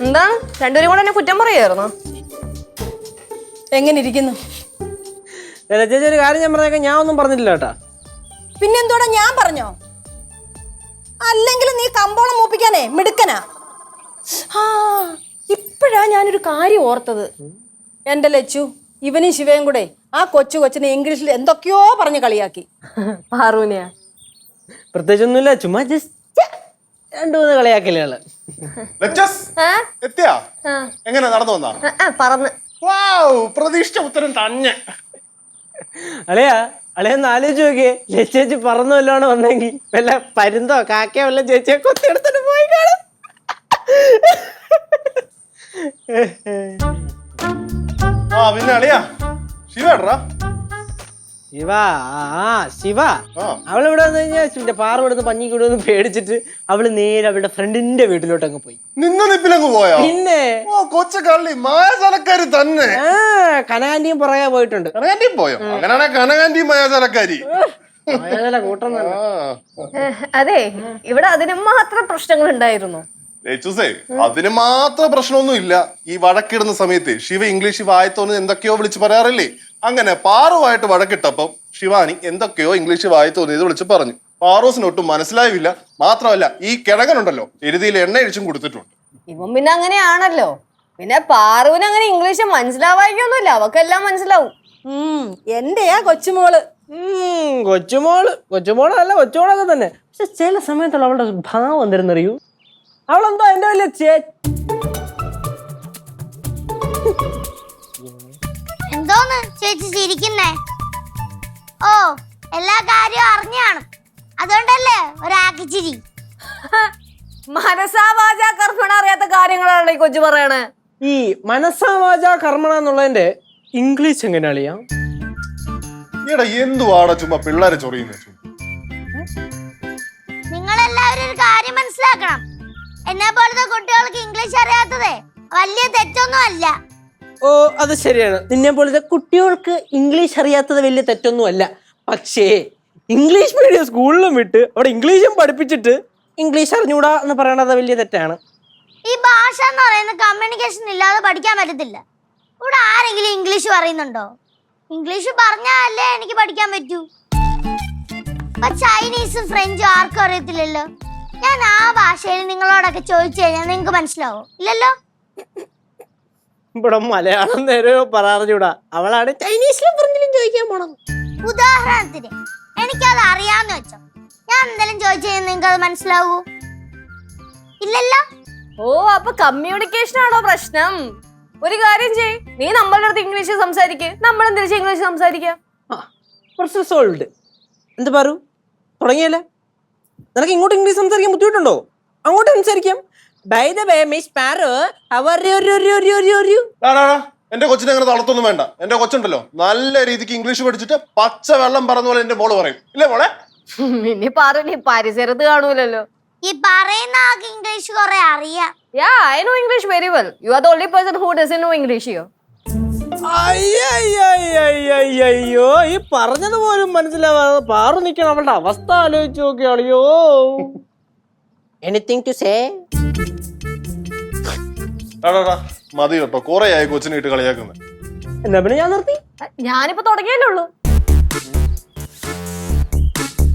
എന്താ രണ്ടുപേരും കൂടെ എന്നെ കുറ്റം പറയായിരുന്നോ? എങ്ങനെ ഇരിക്കുന്നു? ചേച്ചി ഒരു കാര്യം ഞാൻ പറഞ്ഞേക്കാം, ഞാൻ ഒന്നും പറഞ്ഞില്ല കേട്ടാ. പിന്നെന്തോടാ ഞാൻ പറഞ്ഞോ? അല്ലെങ്കിൽ നീ കമ്പോളം മൂപ്പിക്കാനേ മിടുക്കനാ. ഇപ്പോഴാ ഞാനൊരു കാര്യം ഓർത്തത്. എന്റെ ലച്ചു, ഇവനും ശിവയും കൂടെ ആ കൊച്ചിനെ ഇംഗ്ലീഷിൽ എന്തൊക്കെയോ പറഞ്ഞ് കളിയാക്കി. പാറുവിനെയാ? പ്രത്യേകിച്ചൊന്നുമില്ല, ചുമ്മാ ജസ്റ്റ് 2-3 കളിയാക്കലുകള്. എങ്ങനെ നടന്നു വന്നാ? പറന്ന്. പ്രതീക്ഷിച്ച ഉത്തരം തന്നെ. അളിയൊന്ന് ആലോചിച്ച് നോക്കിയേ, ചേച്ചി പറന്നു വല്ലോണ് വന്നെങ്കിൽ വല്ല പരുന്തോ കാക്കയോ വല്ല ചേച്ചിയെ കൊത്തിയെടുത്തിട്ട് പോയി കാണും. പിന്നെ അളിയാ ശിവേട്രാ? ശിവ അവളിവിടെ വന്നു കഴിഞ്ഞാൽ പാറവിടുന്ന് പഞ്ഞിക്കൂടുന്ന് പേടിച്ചിട്ട് അവള് നേരെ അവളുടെ ഫ്രണ്ടിന്റെ വീട്ടിലോട്ട് അങ്ങ് പോയി. നിപ്പിലങ്ങ് പോയോ? പിന്നെ കൊച്ചുകള്ളി മായാജാലക്കാരി തന്നെ. കനകാന്റിയും പുറകെ പോയിട്ടുണ്ട്. കനകാന്റിയും പോയോ? അങ്ങനെയാണെ കനകാന്റിയും മായാജാലക്കാരി. കൂട്ടം. അതെ, ഇവിടെ അതിന് മാത്രം പ്രശ്നങ്ങൾ ഉണ്ടായിരുന്നു. അതിന് മാത്രം പ്രശ്നമൊന്നും ഇല്ല. ഈ വഴക്കിടുന്ന സമയത്ത് ശിവ ഇംഗ്ലീഷ് വായത്തോന്ന് എന്തൊക്കെയോ വിളിച്ച് പറയാറില്ലേ? അങ്ങനെ പാറുവായിട്ട് വഴക്കിട്ടപ്പം ശിവാനി എന്തൊക്കെയോ ഇംഗ്ലീഷ് വായത്തോന്നിയത് വിളിച്ച് പറഞ്ഞു. പാറൂസിനൊട്ടും മനസ്സിലായില്ല. മാത്രമല്ല ഈ കിഴങ്ങനുണ്ടല്ലോ എരുതിയിൽ എണ്ണ ഒഴിച്ചും കൊടുത്തിട്ടുണ്ട്. ഇവൻ പിന്നെ അങ്ങനെയാണല്ലോ. പിന്നെ പാറുവിന് അങ്ങനെ ഇംഗ്ലീഷ് മനസ്സിലാവായിക്കൊന്നുമില്ല, അവക്കെല്ലാം മനസ്സിലാവും. എന്റെയാ കൊച്ചുമോള്. കൊച്ചുമോളല്ല, കൊച്ചുമോളൊക്കെ തന്നെ. പക്ഷെ ചില സമയത്തുള്ള അവളുടെ ഭാവം എന്തെന്നറിയൂ, അവളെന്തോ എന്റെ വലിയ എന്തോന്ന് ചേച്ചി ചിരിക്കുന്നേ? ഓ, എല്ലാ കാര്യവും അറിഞ്ഞാണ്, അതുകൊണ്ടല്ലേ ഒരാക്കിച്ചിരി. മനസാ വാചാ കർമ്മണ അറിയാത്ത കാര്യങ്ങളാണ് ഈ കൊച്ചു പറയണേ. ഈ മനസാ വാചാ കർമ്മണ എന്നുള്ളതിന്റെ ഇംഗ്ലീഷ് എങ്ങനെ അറിയാം? ഈടാ എന്തുവാടാ ചുമ്മാ പിള്ളേരെ ചൊറിയുന്ന? നിങ്ങളെല്ലാവരും ഒരു കാര്യം മനസ്സിലാക്കണം, എന്നെ പോലത്തെ കുട്ടികൾക്ക് ഇംഗ്ലീഷ് അറിയാത്തതേ വലിയ തെറ്റൊന്നും അല്ല. ഓ, അത് ശരിയാണ്. നിന്നെ പോലത്തെ കുട്ടികൾക്ക് ഇംഗ്ലീഷ് അറിയാത്തത് വലിയ തെറ്റൊന്നും അല്ല. പക്ഷേ ഇംഗ്ലീഷ് മീഡിയം സ്കൂളിലും വിട്ട് അവിടെ ഇംഗ്ലീഷും പഠിപ്പിച്ചിട്ട് ഇംഗ്ലീഷ് അറിഞ്ഞൂടാ എന്ന് പറയണത് വലിയ തെറ്റാണ്. ഈ ഭാഷ എന്ന് പറയുന്ന കമ്മ്യൂണിക്കേഷൻ ഇല്ലാതെ പഠിക്കാൻ പറ്റത്തില്ല. ഇവിടെ ആരെങ്കിലും ഇംഗ്ലീഷ് പറയുന്നുണ്ടോ? ഇംഗ്ലീഷ് പറഞ്ഞാലേ എനിക്ക് പഠിക്കാൻ പറ്റൂ. ചൈനീസും ഫ്രഞ്ചും ആർക്കും അറിയത്തില്ലല്ലോ. ഞാൻ ആ ഭാഷയിൽ നിങ്ങളോടൊക്കെ ചോദിച്ചു കഴിഞ്ഞാൽ നിങ്ങൾക്ക് മനസ്സിലാവോ? ഇല്ലല്ലോ. ഇവിടെ മലയാളം നേരെ പറയാറിഞ്ഞൂടാ, അവളാണ് ചൈനീസിലും ഫ്രഞ്ചിലും ചോദിക്കാൻ പോണം. ഉദാഹരണത്തിന് എനിക്കത് അറിയാന്ന് വെച്ചോ, ഞാൻ എന്തെങ്കിലും ചോദിച്ചു കഴിഞ്ഞാൽ നിങ്ങൾക്ക് അത് മനസ്സിലാവൂ? ഇല്ലല്ലോ. ഓ, അപ്പൊ കമ്മ്യൂണിക്കേഷൻ ആണോ പ്രശ്നം? ഒരു കാര്യം ചെയ്യ്, നീ നമ്മളുടെ അടുത്ത് ഇംഗ്ലീഷ് സംസാരിക്ക്, നമ്മളും തിരിച്ച് ഇംഗ്ലീഷ് സംസാരിക്കാം. പ്രശ്നം സോൾവ്ഡ്. എന്ത് പറയൂ, തുടങ്ങിയല്ലേ? നിനക്ക് ഇങ്ങോട്ട് ഇംഗ്ലീഷ് സംസാരിക്കാൻ ബുദ്ധിമുട്ടുണ്ടോ? അങ്ങോട്ട് സംസാരിക്കാം. By the way, Miss Parro, how are you? എന്റെ കൊച്ചിനെ അങ്ങനെ തളർത്തൊന്നും വേണ്ട. എന്റെ കൊച്ചുണ്ടല്ലോ നല്ല രീതിക്ക് ഇംഗ്ലീഷ് പഠിച്ചിട്ട് പച്ച വെള്ളം പറഞ്ഞ പോലെ എന്റെ മോള് പറയും. ഇല്ലേ മോളെ? ഇനി പറഞ്ഞു പരിസരത്ത് കാണൂലല്ലോ. ഈ പറയുന്ന ആൾക്ക് ഇംഗ്ലീഷ് കുറെ അറിയാം. Yeah, I know English very well. You are the only person who doesn't know English here. അയ്യോ, ഈ പറഞ്ഞത് പോലും മനസ്സിലാവാതെ പാറു നിൽക്കണം. അവളുടെ അവസ്ഥ ആലോചിച്ച് നോക്കിയാളിയോ. Anything to say? മതി കേട്ടോ, കൊറേ ആയി കൊച്ചിനെ ഇട്ട് കളിയാക്കുന്നത്. എന്നാ പിന്നെ ഞാൻ നിർത്തി. ഞാനിപ്പോ തുടങ്ങിയല്ലേ ഉള്ളൂ.